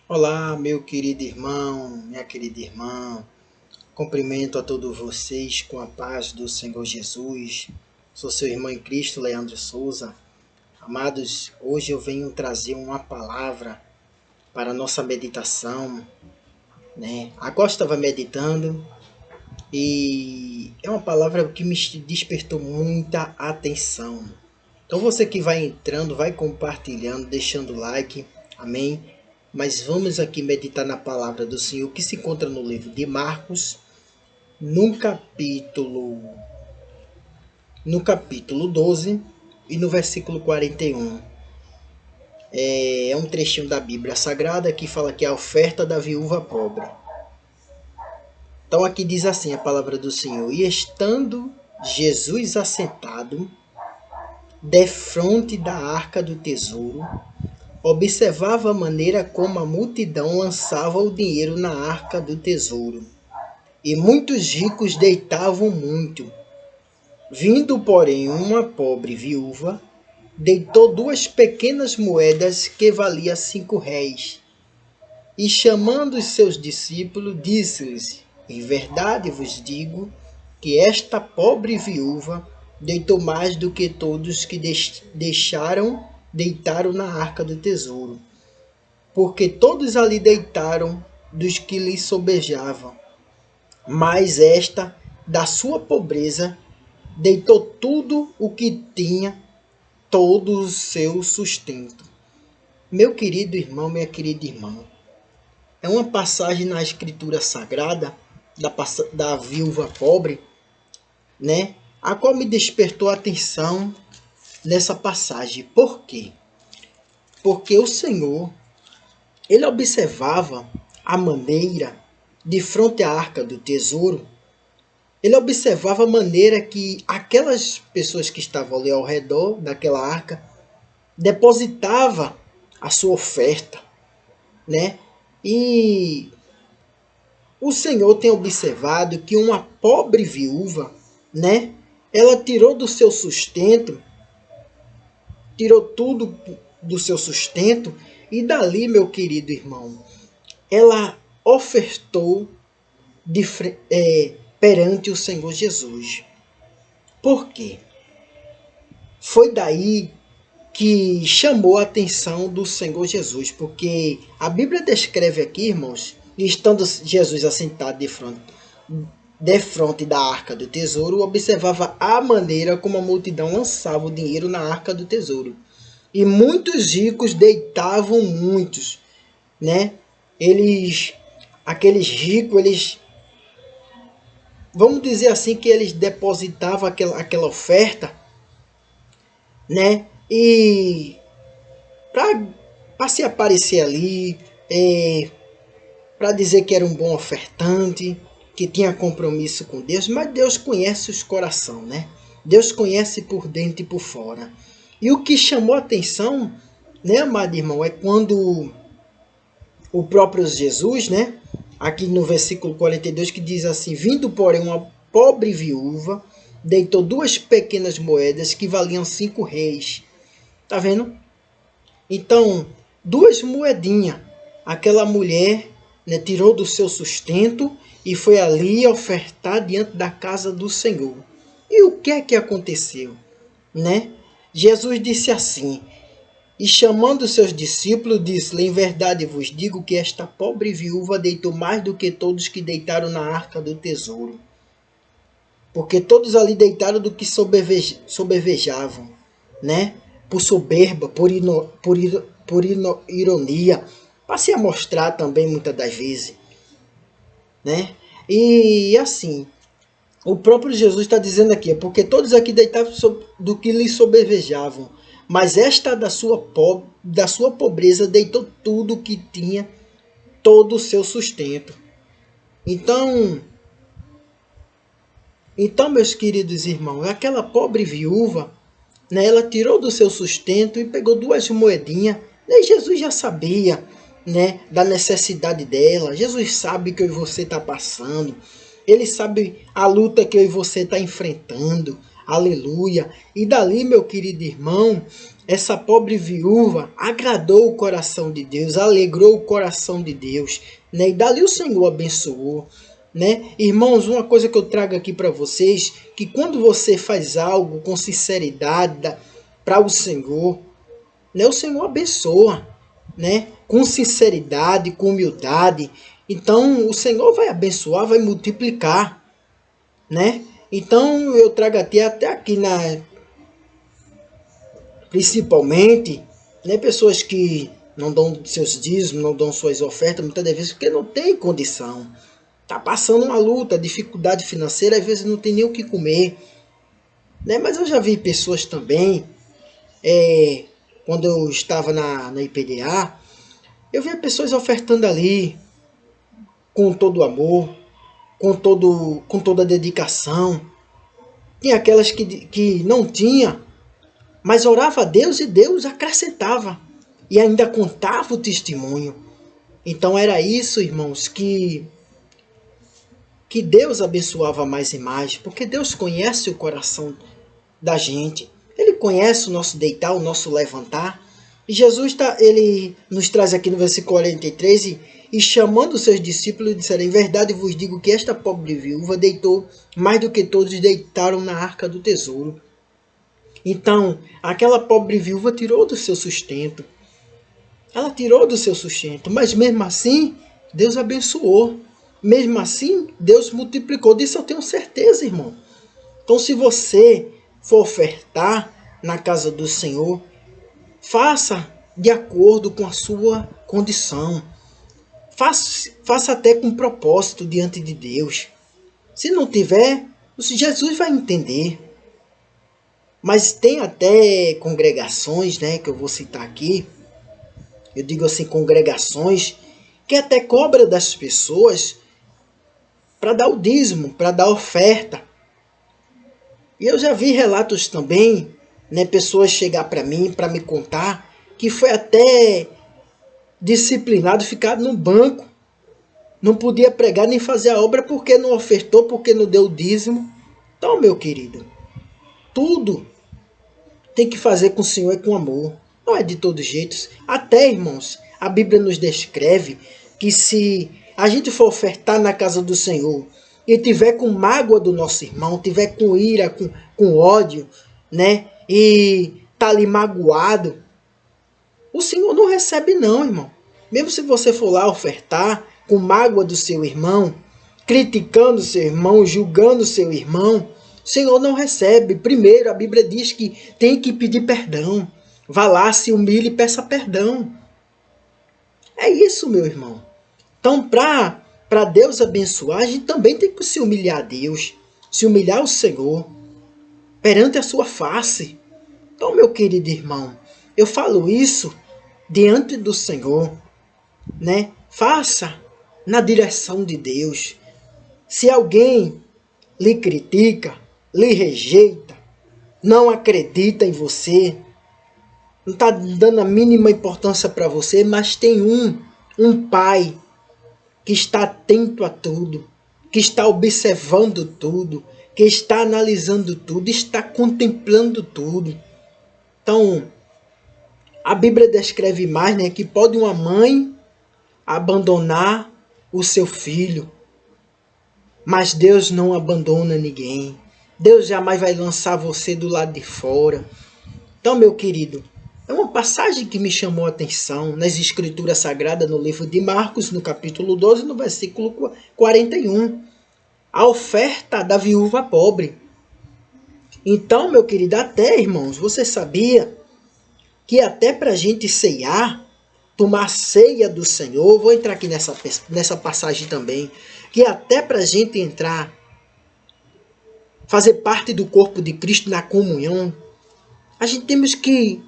Olá, meu querido irmão, minha querida irmã. Cumprimento a todos vocês com a paz do Senhor Jesus. Sou seu irmão em Cristo, Leandro Souza. Amados, hoje eu venho trazer uma palavra para a nossa meditação, né? Agora estava meditando e é uma palavra que me despertou muita atenção. Então você que vai entrando, vai compartilhando, deixando o like, amém? Mas vamos aqui meditar na palavra do Senhor que se encontra no livro de Marcos, no capítulo, no capítulo 12 e no versículo 41. É um trechinho da Bíblia Sagrada que fala que é a oferta da viúva pobre. Então aqui diz assim a palavra do Senhor: E estando Jesus assentado defronte da arca do tesouro, observava a maneira como a multidão lançava o dinheiro na arca do tesouro. E muitos ricos deitavam muito. Vindo, porém, uma pobre viúva, deitou 2 pequenas moedas que valia 5 réis. E chamando os seus discípulos, disse-lhes: Em verdade vos digo que esta pobre viúva deitou mais do que todos que deitaram na arca do tesouro, porque todos ali deitaram dos que lhe sobejavam, mas esta, da sua pobreza, deitou tudo o que tinha, todo o seu sustento. Meu querido irmão, minha querida irmã, é uma passagem na Escritura Sagrada da viúva pobre, né? A qual me despertou a atenção nessa passagem. Por quê? Porque o Senhor, ele observava a maneira, de frente à arca do tesouro, ele observava a maneira que aquelas pessoas que estavam ali ao redor daquela arca depositava a sua oferta, né? E o Senhor tem observado que uma pobre viúva, né? Ela tirou do seu sustento, tirou tudo do seu sustento e dali, meu querido irmão, ela ofertou perante o Senhor Jesus. Por quê? Foi daí que chamou a atenção do Senhor Jesus, porque a Bíblia descreve aqui, irmãos, estando Jesus assentado de frente da arca do tesouro, observava a maneira como a multidão lançava o dinheiro na arca do tesouro. E muitos ricos deitavam muitos, né? Aqueles ricos, vamos dizer assim, que eles depositavam aquela oferta, né? E para se aparecer ali, para dizer que era um bom ofertante, que tinha compromisso com Deus, mas Deus conhece os corações, né? Deus conhece por dentro e por fora. E o que chamou a atenção, né, amado irmão, é quando o próprio Jesus, né, aqui no versículo 42, que diz assim: Vindo, porém, uma pobre viúva, deitou 2 pequenas moedas que valiam 5 réis. Tá vendo? Então, 2 moedinhas. Aquela mulher, né, tirou do seu sustento e foi ali ofertar diante da casa do Senhor. E o que é que aconteceu? Né? Jesus disse assim: E chamando seus discípulos, disse-lhe: Em verdade vos digo que esta pobre viúva deitou mais do que todos que deitaram na arca do tesouro. Porque todos ali deitaram do que sobevejavam, né? Por soberba, ironia, para se amostrar também muitas das vezes, né? E assim, o próprio Jesus está dizendo aqui: é porque todos aqui deitavam do que lhe sobevejavam, mas esta da sua pobreza deitou tudo o que tinha, todo o seu sustento. Então, meus queridos irmãos, aquela pobre viúva, né, ela tirou do seu sustento e pegou 2 moedinhas. E Jesus já sabia, né, da necessidade dela. Jesus sabe que eu e você está passando. Ele sabe a luta que eu e você está enfrentando. Aleluia. E dali, meu querido irmão, essa pobre viúva agradou o coração de Deus, alegrou o coração de Deus, né? E dali o Senhor abençoou, né? Irmãos, uma coisa que eu trago aqui para vocês, que quando você faz algo com sinceridade para o Senhor, né? O Senhor abençoa, né? Com sinceridade, com humildade. Então, o Senhor vai abençoar, vai multiplicar, né? Então, eu trago até aqui principalmente, né, pessoas que não dão seus dízimos, não dão suas ofertas, muitas das vezes porque não tem condição. Tá passando uma luta, dificuldade financeira, às vezes não tem nem o que comer, né? Mas eu já vi pessoas também, quando eu estava na IPDA, eu via pessoas ofertando ali com todo o amor, com toda a dedicação. Tinha aquelas que não tinha, mas orava a Deus e Deus acrescentava. E ainda contava o testemunho. Então era isso, irmãos, que Deus abençoava mais e mais. Porque Deus conhece o coração da gente. Ele conhece o nosso deitar, o nosso levantar. E Jesus ele nos traz aqui no versículo 43, e chamando os seus discípulos, disseram: em verdade vos digo que esta pobre viúva deitou mais do que todos deitaram na arca do tesouro. Então, aquela pobre viúva tirou do seu sustento. Ela tirou do seu sustento, mas mesmo assim, Deus abençoou. Mesmo assim, Deus multiplicou. Disso eu tenho certeza, irmão. Então, se você for ofertar na casa do Senhor, faça de acordo com a sua condição. Faça até com propósito diante de Deus. Se não tiver, Jesus vai entender. Mas tem até congregações, né, que eu vou citar aqui. Eu digo assim, congregações que até cobra das pessoas para dar o dízimo, para dar oferta. E eu já vi relatos também, né, pessoas chegar para mim, para me contar, que foi até disciplinado, ficar no banco. Não podia pregar nem fazer a obra porque não ofertou, porque não deu o dízimo. Então, meu querido, tudo tem que fazer com o Senhor e com amor. Não é de todos os jeitos. Até, irmãos, a Bíblia nos descreve que se a gente for ofertar na casa do Senhor e tiver com mágoa do nosso irmão, tiver com ira, com ódio, né? E tá ali magoado, o Senhor não recebe não, irmão. Mesmo se você for lá ofertar com mágoa do seu irmão, criticando seu irmão, julgando seu irmão, o Senhor não recebe. Primeiro, a Bíblia diz que tem que pedir perdão. Vá lá, se humilhe e peça perdão. É isso, meu irmão. Então, para Deus abençoar, a gente também tem que se humilhar a Deus, se humilhar ao Senhor, perante a sua face. Então, meu querido irmão, eu falo isso diante do Senhor, né? Faça na direção de Deus. Se alguém lhe critica, lhe rejeita, não acredita em você, não está dando a mínima importância para você, mas tem um pai que está atento a tudo, que está observando tudo, que está analisando tudo, está contemplando tudo. Então, a Bíblia descreve mais, né, que pode uma mãe abandonar o seu filho, mas Deus não abandona ninguém. Deus jamais vai lançar você do lado de fora. Então, meu querido, é uma passagem que me chamou a atenção nas Escrituras Sagradas, no livro de Marcos, no capítulo 12, no versículo 41. A oferta da viúva pobre. Então, meu querido, até, irmãos, você sabia que até para a gente ceiar, tomar ceia do Senhor, vou entrar aqui nessa passagem também, que até para a gente entrar, fazer parte do corpo de Cristo na comunhão, a gente temos que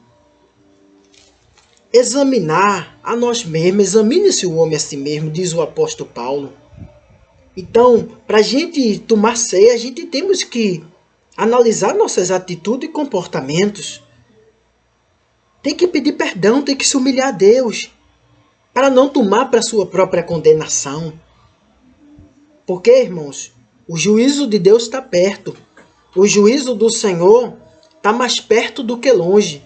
examinar a nós mesmos. Examine-se o homem a si mesmo, diz o apóstolo Paulo. Então, para a gente tomar ceia, a gente temos que analisar nossas atitudes e comportamentos. Tem que pedir perdão, tem que se humilhar a Deus, para não tomar para sua própria condenação. Porque, irmãos, o juízo de Deus está perto. O juízo do Senhor está mais perto do que longe.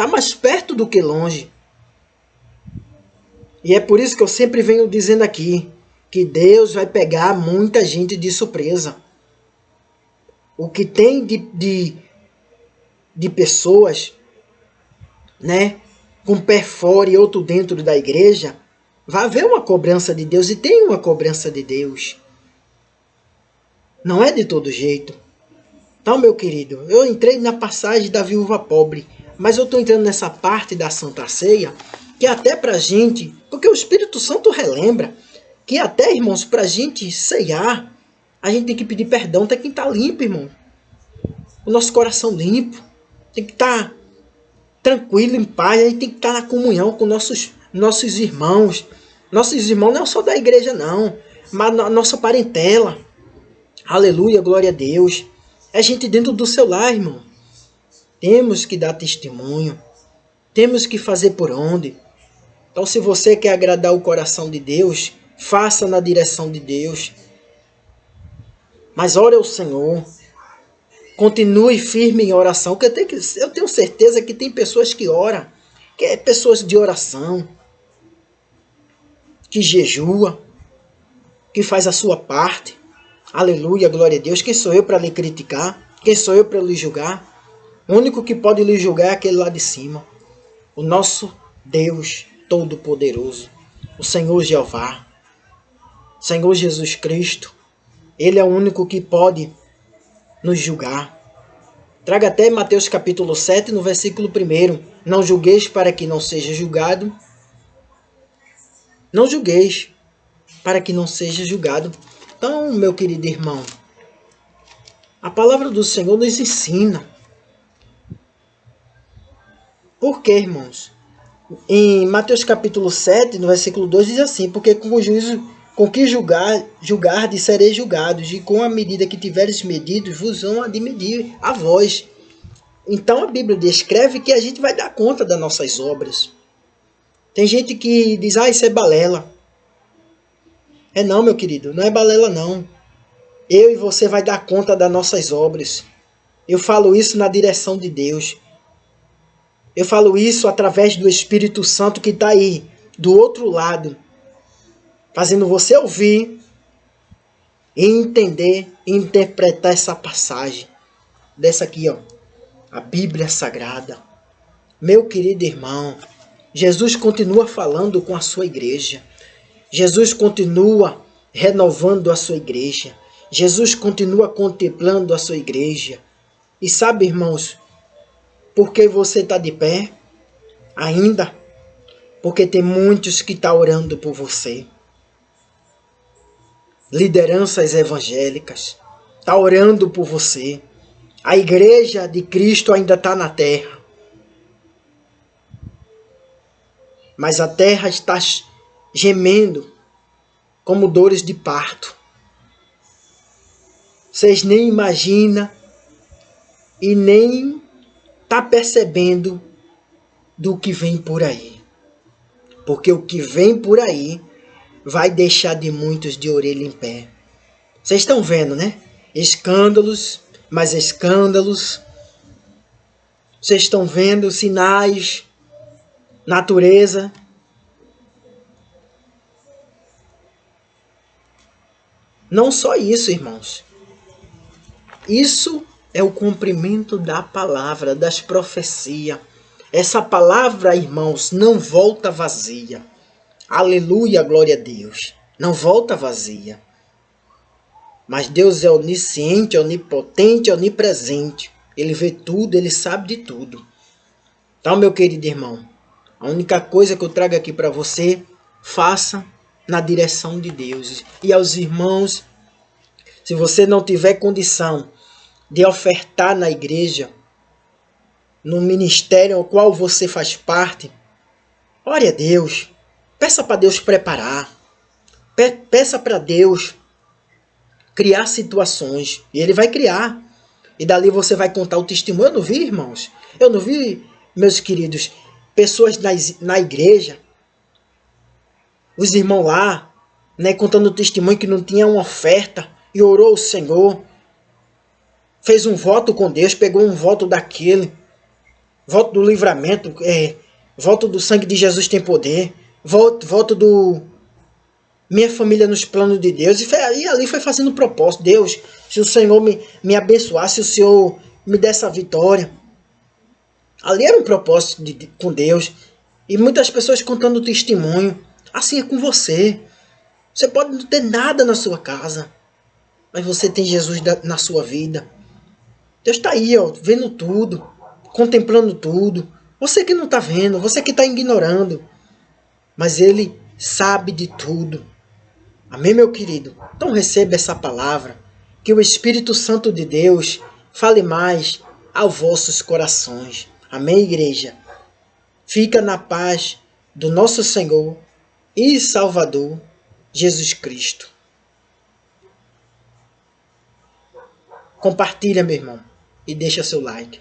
Está mais perto do que longe. E é por isso que eu sempre venho dizendo aqui, que Deus vai pegar muita gente de surpresa. O que tem de pessoas, né, com um pé fora e outro dentro da igreja, vai haver uma cobrança de Deus, e tem uma cobrança de Deus. Não é de todo jeito. Então, meu querido, eu entrei na passagem da viúva pobre, mas eu estou entrando nessa parte da Santa Ceia, que até pra gente, porque o Espírito Santo relembra, que até, irmãos, pra gente ceiar, a gente tem que pedir perdão, tem que estar limpo, irmão. O nosso coração limpo, tem que estar tranquilo, em paz, a gente tem que estar na comunhão com nossos irmãos. Nossos irmãos não é só da igreja, não, mas a nossa parentela. Aleluia, glória a Deus. É gente dentro do seu lar, irmão. Temos que dar testemunho. Temos que fazer por onde. Então, se você quer agradar o coração de Deus, faça na direção de Deus. Mas ore ao Senhor. Continue firme em oração. Eu tenho certeza que tem pessoas que oram, que é pessoas de oração, que jejua, que faz a sua parte. Aleluia, glória a Deus. Quem sou eu para lhe criticar? Quem sou eu para lhe julgar? O único que pode lhe julgar é aquele lá de cima. O nosso Deus Todo-Poderoso. O Senhor Jeová. Senhor Jesus Cristo. Ele é o único que pode nos julgar. Traga até Mateus capítulo 7, no versículo 1. Não julgueis para que não seja julgado. Não julgueis para que não seja julgado. Então, meu querido irmão, a palavra do Senhor nos ensina. Por quê, irmãos? Em Mateus capítulo 7, no versículo 2, diz assim: porque com o juízo com que julgardes sereis julgados, e com a medida que tiveres medidos, vos vão de medir a vós. Então a Bíblia descreve que a gente vai dar conta das nossas obras. Tem gente que diz, isso é balela. Não, meu querido, não é balela não. Eu e você vai dar conta das nossas obras. Eu falo isso na direção de Deus. Eu falo isso através do Espírito Santo que está aí, do outro lado, fazendo você ouvir e entender e interpretar essa passagem. Dessa aqui, ó, a Bíblia Sagrada. Meu querido irmão, Jesus continua falando com a sua igreja. Jesus continua renovando a sua igreja. Jesus continua contemplando a sua igreja. E sabe, irmãos, por que você está de pé ainda? Porque tem muitos que estão orando por você. Lideranças evangélicas estão orando por você. A igreja de Cristo ainda está na terra. Mas a terra está gemendo como dores de parto. Vocês nem imaginam e nem tá percebendo do que vem por aí. Porque o que vem por aí vai deixar de muitos de orelha em pé. Vocês estão vendo, né? Escândalos, mais escândalos. Vocês estão vendo sinais, natureza. Não só isso, irmãos. Isso é o cumprimento da palavra, das profecias. Essa palavra, irmãos, não volta vazia. Aleluia, glória a Deus. Não volta vazia. Mas Deus é onisciente, onipotente, onipresente. Ele vê tudo, ele sabe de tudo. Então, meu querido irmão, a única coisa que eu trago aqui para você, faça na direção de Deus. E aos irmãos, se você não tiver condição de ofertar na igreja, no ministério ao qual você faz parte, ore a Deus. Peça para Deus preparar. Peça para Deus criar situações. E Ele vai criar. E dali você vai contar o testemunho. Eu não vi, irmãos. Eu não vi, meus queridos, pessoas na igreja, os irmãos lá, né, contando o testemunho que não tinha uma oferta e orou ao Senhor. Fez um voto com Deus, pegou um voto daquele. Voto do livramento, voto do sangue de Jesus tem poder, voto do minha família nos planos de Deus. E ali foi fazendo propósito. Deus, se o Senhor me abençoar, se o Senhor me der essa vitória. Ali era um propósito com Deus. E muitas pessoas contando testemunho. Assim é com você. Você pode não ter nada na sua casa, mas você tem Jesus na sua vida. Deus está aí, ó, vendo tudo, contemplando tudo. Você que não está vendo, você que está ignorando. Mas Ele sabe de tudo. Amém, meu querido? Então receba essa palavra. Que o Espírito Santo de Deus fale mais aos vossos corações. Amém, igreja? Fica na paz do nosso Senhor e Salvador, Jesus Cristo. Compartilha, meu irmão, e deixa seu like.